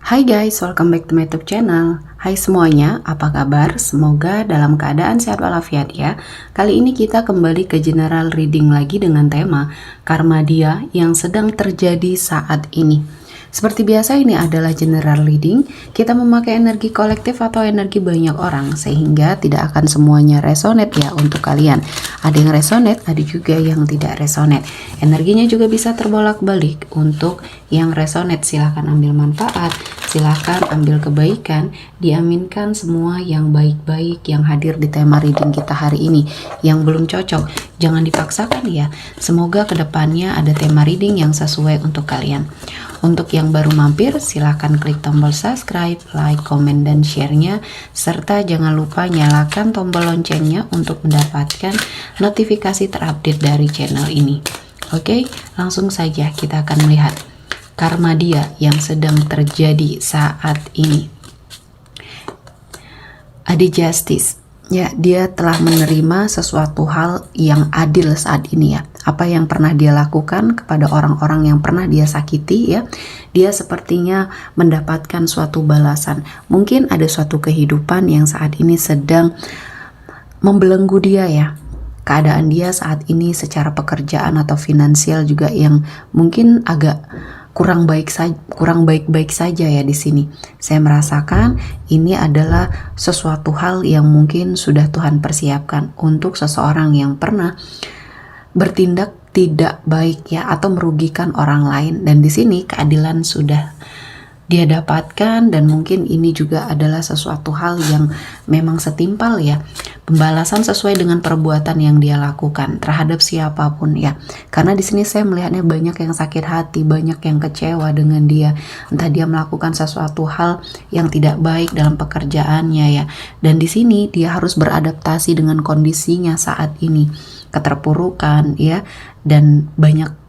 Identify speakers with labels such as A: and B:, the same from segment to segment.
A: Hai guys, welcome back to my YouTube channel. Hai semuanya, apa kabar? Semoga dalam keadaan sehat walafiat ya. Kali ini kita kembali ke general reading lagi dengan tema Karma Dia yang sedang terjadi saat ini. Seperti biasa, ini adalah general reading. Kita memakai energi kolektif atau energi banyak orang sehingga tidak akan semuanya resonate ya untuk kalian. Ada yang resonate, ada juga yang tidak resonate. Energinya juga bisa terbolak-balik. Untuk yang resonate silahkan ambil manfaat, silahkan ambil kebaikan, diaminkan semua yang baik-baik yang hadir di tema reading kita hari ini. Yang belum cocok, jangan dipaksakan ya. Semoga kedepannya ada tema reading yang sesuai untuk kalian. Untuk yang baru mampir, silahkan klik tombol subscribe, like, komen, dan share-nya. Serta jangan lupa nyalakan tombol loncengnya untuk mendapatkan notifikasi terupdate dari channel ini. Oke, langsung saja kita akan melihat karma dia yang sedang terjadi saat ini. Adi Justice. Ya, dia telah menerima sesuatu hal yang adil saat ini ya. Apa yang pernah dia lakukan kepada orang-orang yang pernah dia sakiti ya, dia sepertinya mendapatkan suatu balasan. Mungkin ada suatu kehidupan yang saat ini sedang membelenggu dia ya. Keadaan dia saat ini secara pekerjaan atau finansial juga yang mungkin agak kurang baik-baik saja ya di sini. Saya merasakan ini adalah sesuatu hal yang mungkin sudah Tuhan persiapkan untuk seseorang yang pernah bertindak tidak baik ya atau merugikan orang lain, dan di sini keadilan sudah dia dapatkan, dan mungkin ini juga adalah sesuatu hal yang memang setimpal ya, pembalasan sesuai dengan perbuatan yang dia lakukan terhadap siapapun ya. Karena di sini saya melihatnya banyak yang sakit hati, banyak yang kecewa dengan dia, entah dia melakukan sesuatu hal yang tidak baik dalam pekerjaannya ya, dan di sini dia harus beradaptasi dengan kondisinya saat ini, keterpurukan ya, dan banyak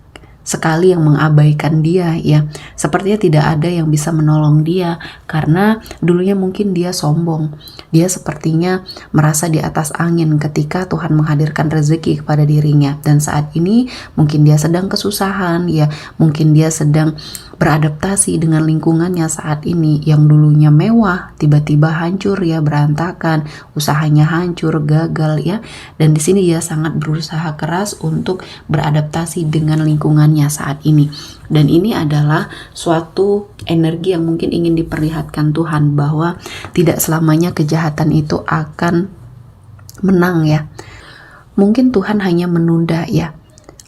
A: sekali yang mengabaikan dia ya. Sepertinya tidak ada yang bisa menolong dia karena dulunya mungkin dia sombong. Dia sepertinya merasa di atas angin ketika Tuhan menghadirkan rezeki kepada dirinya, dan saat ini mungkin dia sedang kesusahan ya, mungkin dia sedang beradaptasi dengan lingkungannya saat ini yang dulunya mewah tiba-tiba hancur ya, berantakan, usahanya hancur, gagal ya. Dan di sini dia sangat berusaha keras untuk beradaptasi dengan lingkungannya saat ini. Dan ini adalah suatu energi yang mungkin ingin diperlihatkan Tuhan bahwa tidak selamanya kejahatan itu akan menang ya. Mungkin Tuhan hanya menunda ya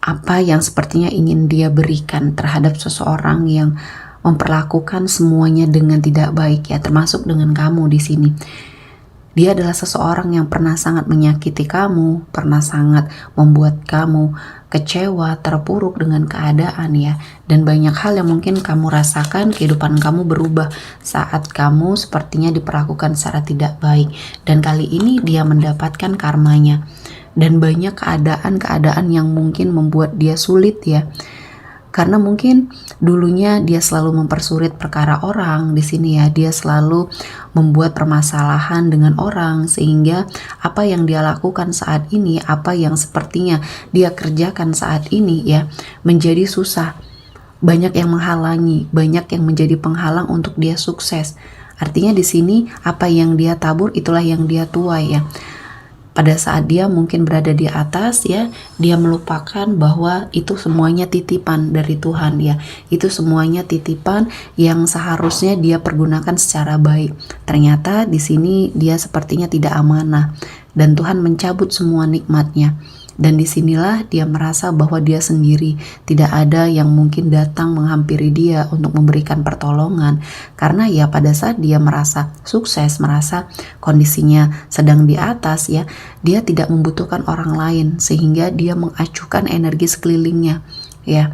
A: apa yang sepertinya ingin dia berikan terhadap seseorang yang memperlakukan semuanya dengan tidak baik ya, termasuk dengan kamu di sini. Dia adalah seseorang yang pernah sangat menyakiti kamu, pernah sangat membuat kamu kecewa, terpuruk dengan keadaan ya. Dan banyak hal yang mungkin kamu rasakan, kehidupan kamu berubah saat kamu sepertinya diperlakukan secara tidak baik. Dan kali ini dia mendapatkan karmanya. Dan banyak keadaan-keadaan yang mungkin membuat dia sulit ya. Karena mungkin dulunya dia selalu mempersulit perkara orang di sini ya. Dia selalu membuat permasalahan dengan orang sehingga apa yang dia lakukan saat ini, apa yang sepertinya dia kerjakan saat ini ya, menjadi susah. Banyak yang menghalangi, banyak yang menjadi penghalang untuk dia sukses. Artinya di sini apa yang dia tabur itulah yang dia tuai ya. Pada saat dia mungkin berada di atas ya, dia melupakan bahwa itu semuanya titipan dari Tuhan ya. Itu semuanya titipan yang seharusnya dia pergunakan secara baik. Ternyata di sini dia sepertinya tidak amanah dan Tuhan mencabut semua nikmatnya. Dan disinilah dia merasa bahwa dia sendiri, tidak ada yang mungkin datang menghampiri dia untuk memberikan pertolongan. Karena ya pada saat dia merasa sukses, merasa kondisinya sedang di atas ya, dia tidak membutuhkan orang lain sehingga dia mengacuhkan energi sekelilingnya ya.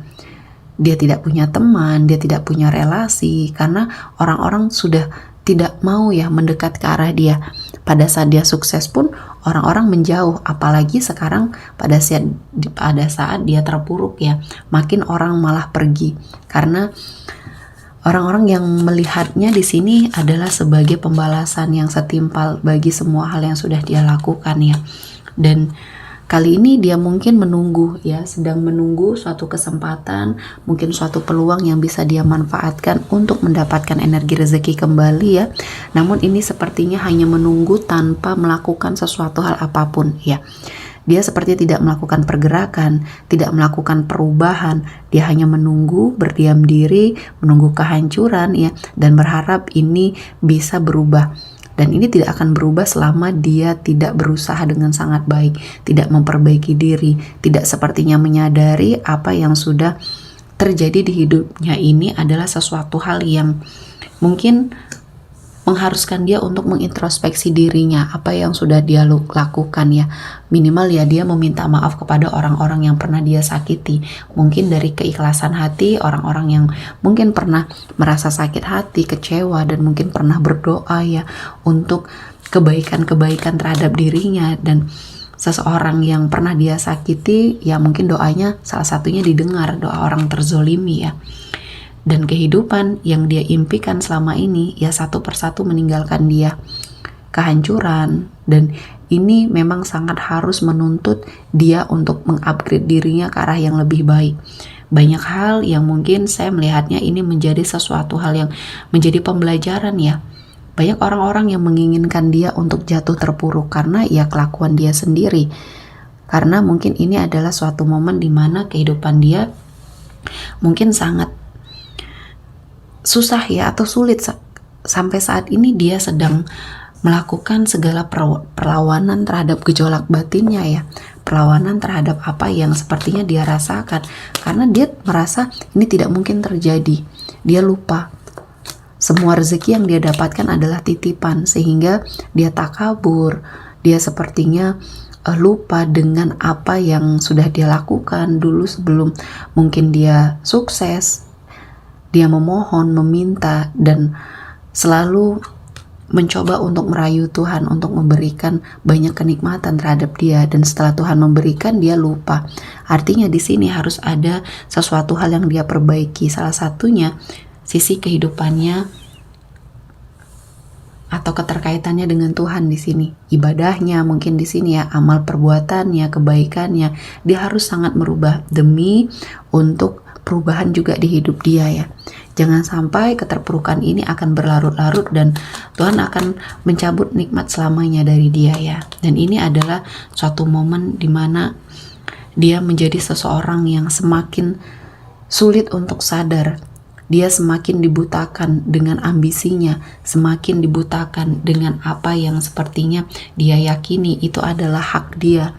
A: Dia tidak punya teman, dia tidak punya relasi karena orang-orang sudah tidak mau ya mendekat ke arah dia. Pada saat dia sukses pun orang-orang menjauh, apalagi sekarang pada saat dia terpuruk ya, makin orang malah pergi karena orang-orang yang melihatnya di sini adalah sebagai pembalasan yang setimpal bagi semua hal yang sudah dia lakukan ya. Dan Kali ini dia mungkin menunggu ya, sedang menunggu suatu kesempatan, mungkin suatu peluang yang bisa dia manfaatkan untuk mendapatkan energi rezeki kembali ya. Namun ini sepertinya hanya menunggu tanpa melakukan sesuatu hal apapun ya. Dia seperti tidak melakukan pergerakan, tidak melakukan perubahan. Dia hanya menunggu, berdiam diri, menunggu kehancuran ya, dan berharap ini bisa berubah. Dan ini tidak akan berubah selama dia tidak berusaha dengan sangat baik, tidak memperbaiki diri, tidak sepertinya menyadari apa yang sudah terjadi di hidupnya ini adalah sesuatu hal yang mungkin mengharuskan dia untuk mengintrospeksi dirinya, apa yang sudah dia lakukan ya. Minimal ya dia meminta maaf kepada orang-orang yang pernah dia sakiti. Mungkin dari keikhlasan hati, orang-orang yang mungkin pernah merasa sakit hati, kecewa, dan mungkin pernah berdoa ya untuk kebaikan-kebaikan terhadap dirinya. Dan seseorang yang pernah dia sakiti ya mungkin doanya salah satunya didengar, doa orang terzolimi ya. Dan kehidupan yang dia impikan selama ini ya satu persatu meninggalkan dia, kehancuran. Dan ini memang sangat harus menuntut dia untuk mengupgrade dirinya ke arah yang lebih baik. Banyak hal yang mungkin saya melihatnya ini menjadi sesuatu hal yang menjadi pembelajaran ya. Banyak orang-orang yang menginginkan dia untuk jatuh terpuruk karena ya kelakuan dia sendiri. Karena mungkin ini adalah suatu momen di mana kehidupan dia mungkin sangat susah ya atau sulit. Sampai saat ini dia sedang melakukan segala perlawanan terhadap gejolak batinnya ya, perlawanan terhadap apa yang sepertinya dia rasakan, karena dia merasa ini tidak mungkin terjadi. Dia lupa semua rezeki yang dia dapatkan adalah titipan, sehingga dia takabur. Dia sepertinya lupa dengan apa yang sudah dia lakukan dulu sebelum mungkin dia sukses. Dia memohon, meminta, dan selalu mencoba untuk merayu Tuhan untuk memberikan banyak kenikmatan terhadap dia. Dan setelah Tuhan memberikan, dia lupa. Artinya di sini harus ada sesuatu hal yang dia perbaiki. Salah satunya sisi kehidupannya atau keterkaitannya dengan Tuhan di sini. Ibadahnya mungkin di sini ya, amal perbuatannya, kebaikannya. Dia harus sangat merubah demi untuk perubahan juga di hidup dia ya. Jangan sampai keterpurukan ini akan berlarut-larut dan Tuhan akan mencabut nikmat selamanya dari dia ya. Dan ini adalah suatu momen di mana dia menjadi seseorang yang semakin sulit untuk sadar. Dia semakin dibutakan dengan ambisinya, semakin dibutakan dengan apa yang sepertinya dia yakini itu adalah hak dia.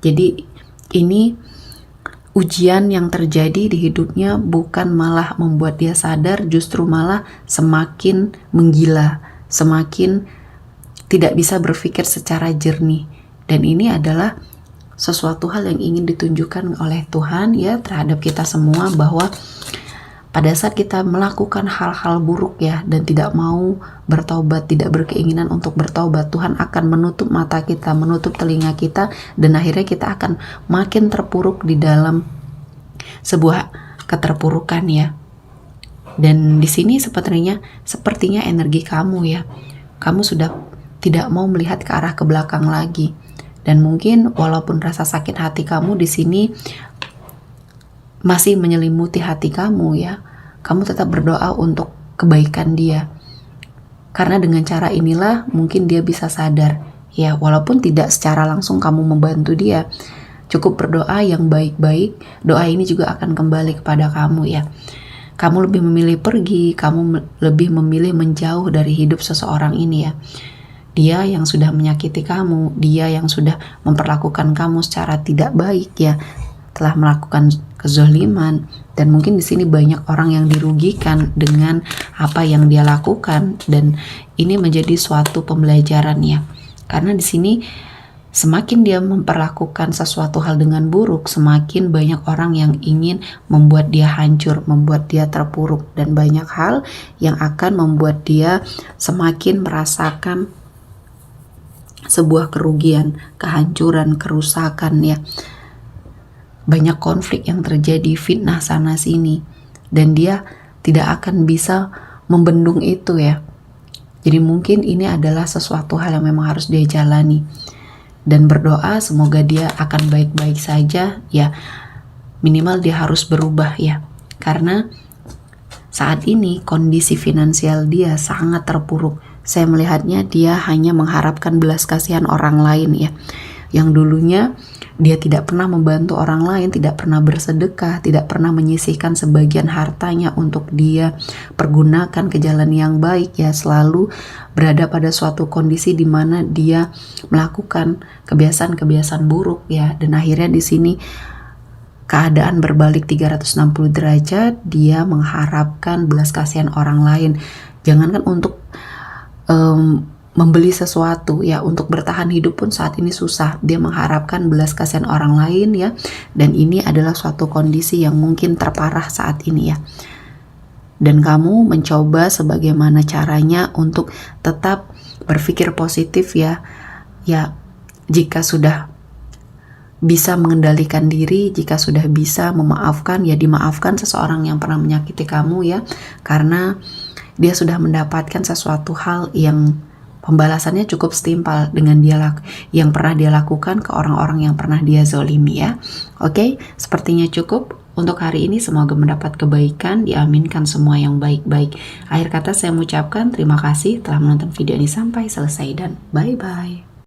A: Jadi ini ujian yang terjadi di hidupnya bukan malah membuat dia sadar, justru malah semakin menggila, semakin tidak bisa berpikir secara jernih. Dan ini adalah sesuatu hal yang ingin ditunjukkan oleh Tuhan ya terhadap kita semua, bahwa pada saat kita melakukan hal-hal buruk ya dan tidak mau bertobat, tidak berkeinginan untuk bertobat, Tuhan akan menutup mata kita, menutup telinga kita, dan akhirnya kita akan makin terpuruk di dalam sebuah keterpurukan ya. Dan di sini sepertinya energi kamu ya, kamu sudah tidak mau melihat ke arah ke belakang lagi. Dan mungkin walaupun rasa sakit hati kamu di sini masih menyelimuti hati kamu ya, kamu tetap berdoa untuk kebaikan dia. Karena dengan cara inilah mungkin dia bisa sadar ya, walaupun tidak secara langsung kamu membantu dia. Cukup berdoa yang baik-baik, doa ini juga akan kembali kepada kamu ya. Kamu lebih memilih pergi, kamu lebih memilih menjauh dari hidup seseorang ini ya. Dia yang sudah menyakiti kamu, dia yang sudah memperlakukan kamu secara tidak baik ya, telah melakukan kezaliman. Dan mungkin di sini banyak orang yang dirugikan dengan apa yang dia lakukan, dan ini menjadi suatu pembelajaran ya. Karena di sini semakin dia memperlakukan sesuatu hal dengan buruk, semakin banyak orang yang ingin membuat dia hancur, membuat dia terpuruk, dan banyak hal yang akan membuat dia semakin merasakan sebuah kerugian, kehancuran, kerusakan ya. Banyak konflik yang terjadi, fitnah sana sini, dan dia tidak akan bisa membendung itu ya. Jadi mungkin ini adalah sesuatu hal yang memang harus dia jalani. dan berdoa semoga dia akan baik-baik saja ya. Minimal dia harus berubah ya, karena saat ini kondisi finansial dia sangat terpuruk. Saya melihatnya dia hanya mengharapkan belas kasihan orang lain ya. Yang dulunya dia tidak pernah membantu orang lain, tidak pernah bersedekah, tidak pernah menyisihkan sebagian hartanya untuk dia pergunakan ke jalan yang baik ya, selalu berada pada suatu kondisi di mana dia melakukan kebiasaan-kebiasaan buruk ya, dan akhirnya di sini keadaan berbalik 360 derajat, dia mengharapkan belas kasihan orang lain. Jangankan untuk membeli sesuatu ya, untuk bertahan hidup pun saat ini susah. Dia mengharapkan belas kasihan orang lain ya, dan ini adalah suatu kondisi yang mungkin terparah saat ini ya. Dan kamu mencoba sebagaimana caranya untuk tetap berpikir positif ya. Ya, jika sudah bisa mengendalikan diri, jika sudah bisa memaafkan ya, dimaafkan seseorang yang pernah menyakiti kamu ya, karena dia sudah mendapatkan sesuatu hal yang pembalasannya cukup setimpal dengan yang pernah dia lakukan ke orang-orang yang pernah dia zolimi ya. Oke, sepertinya cukup untuk hari ini. Semoga mendapat kebaikan, diaminkan semua yang baik-baik. Akhir kata saya mengucapkan terima kasih telah menonton video ini sampai selesai dan bye-bye.